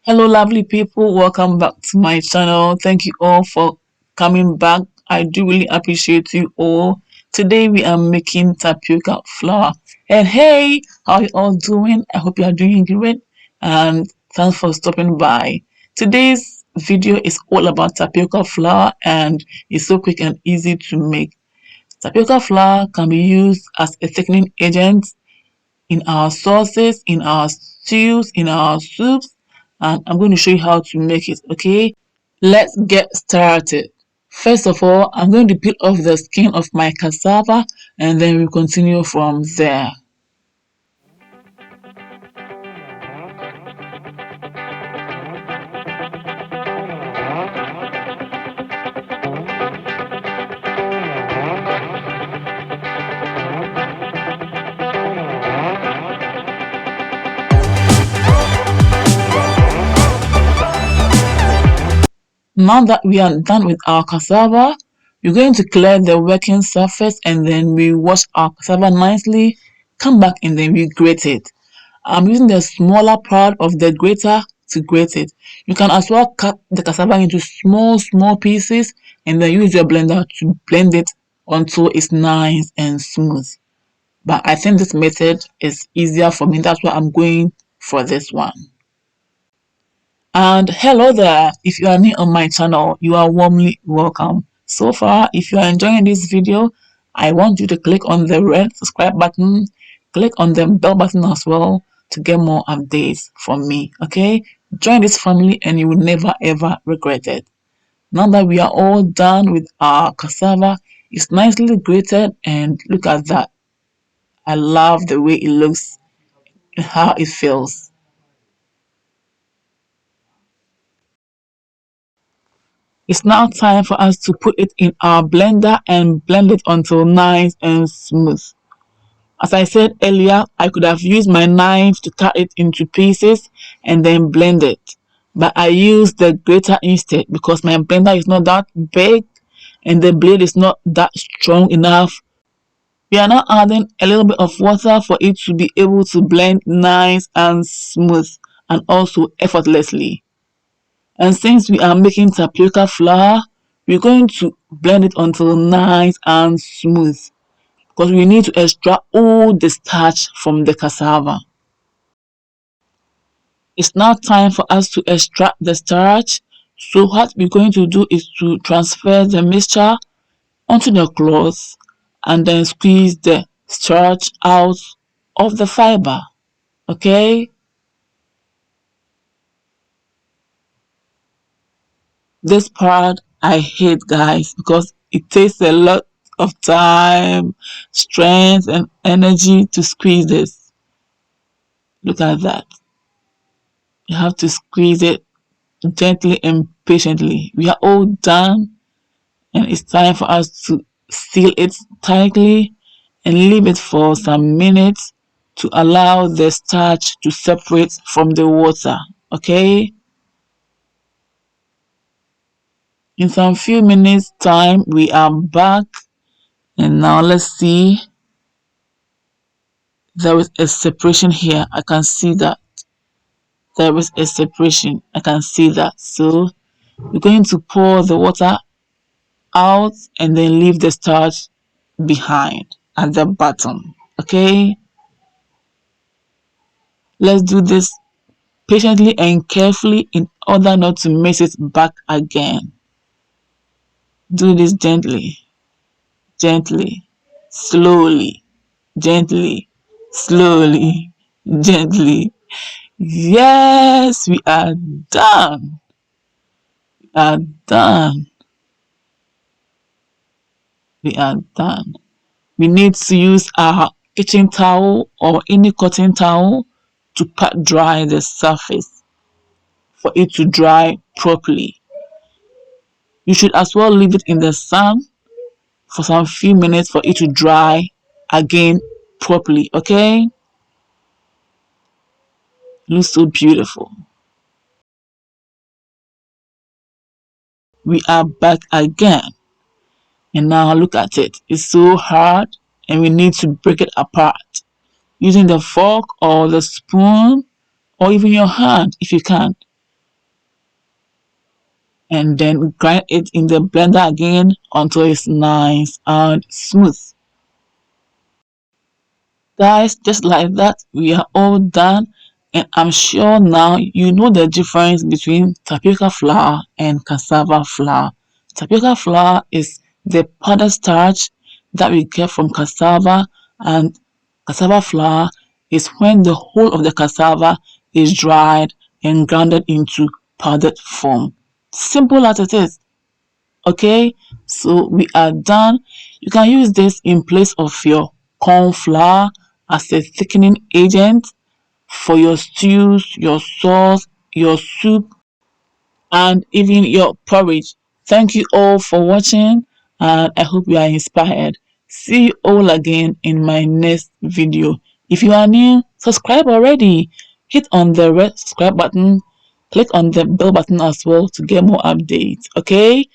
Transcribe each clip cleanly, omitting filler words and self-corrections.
Hello, lovely people. Welcome back to my channel. Thank you all for coming back. I do really appreciate you all. Today we are making tapioca flour. And hey, how you all doing? I hope you are doing great. And thanks for stopping by. Today's video is all about tapioca flour and it's so quick and easy to make. Tapioca flour can be used as a thickening agent in our sauces, in our stews, in our soups, and I'm going to show you how to make it, okay? Let's get started. First of all, I'm going to peel off the skin of my cassava and then we'll continue from there. Now that we are done with our cassava, we're going to clear the working surface and then we wash our cassava nicely, come back and then we grate it. I'm using the smaller part of the grater to grate it. You can as well cut the cassava into small pieces and then use your blender to blend it until it's nice and smooth. But I think this method is easier for me. That's why I'm going for this one. And hello there, if you are new on my channel, you are warmly welcome. So far, if you are enjoying this video, I want you to click on the red subscribe button, click on the bell button as well to get more updates from me, okay? Join this family and you will never ever regret it. Now that we are all done with our cassava, it's nicely grated and look at that. I love the way it looks and how it feels. It's now time for us to put it in our blender and blend it until nice and smooth. As I said earlier, I could have used my knife to cut it into pieces and then blend it. But I used the grater instead because my blender is not that big and the blade is not that strong enough. We are now adding a little bit of water for it to be able to blend nice and smooth and also effortlessly. And since we are making tapioca flour, we're going to blend it until nice and smooth because we need to extract all the starch from the cassava. It's now time for us to extract the starch. So what we're going to do is to transfer the mixture onto the cloth and then squeeze the starch out of the fiber. Okay? This part I hate, guys, because it takes a lot of time, strength, and energy to squeeze this. Look at that. You have to squeeze it gently and patiently. We are all done, and it's time for us to seal it tightly and leave it for some minutes to allow the starch to separate from the water. Okay? In some few minutes time, we are back, and now let's see. There is a separation here. I can see that. There is a separation. I can see that. So we're going to pour the water out and then leave the starch behind at the bottom. Okay? Let's do this patiently and carefully in order not to mix it back again. Do this gently, gently, slowly, gently, slowly, gently. Yes, we are done. We are done. We are done. We need to use our kitchen towel or any cotton towel to pat dry the surface for it to dry properly. You should as well leave it in the sun for some few minutes for it to dry again properly. Okay? Looks so beautiful. We are back again. And now look at it. It's so hard and we need to break it apart using the fork or the spoon or even your hand if you can. and then grind it in the blender again until it's nice and smooth. Guys, just like that, we are all done, and I'm sure now you know the difference between tapioca flour and cassava flour. Tapioca flour is the powdered starch that we get from cassava, and cassava flour is when the whole of the cassava is dried and grounded into powdered form. Simple as it is. Okay, so we are done. You can use this in place of your corn flour as a thickening agent for your stews, your sauce, your soup, and even your porridge. Thank you all for watching, and I hope you are inspired. See you all again in my next video. If you are new, subscribe already. Hit on the red subscribe button. Click on the bell button as well to get more updates. Okay?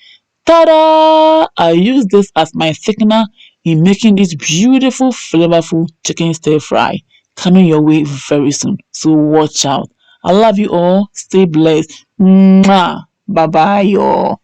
Ta-da! I use this as my thickener in making this beautiful, flavorful chicken stir fry coming your way very soon. So watch out. I love you all. Stay blessed. Mwah. Bye bye, y'all.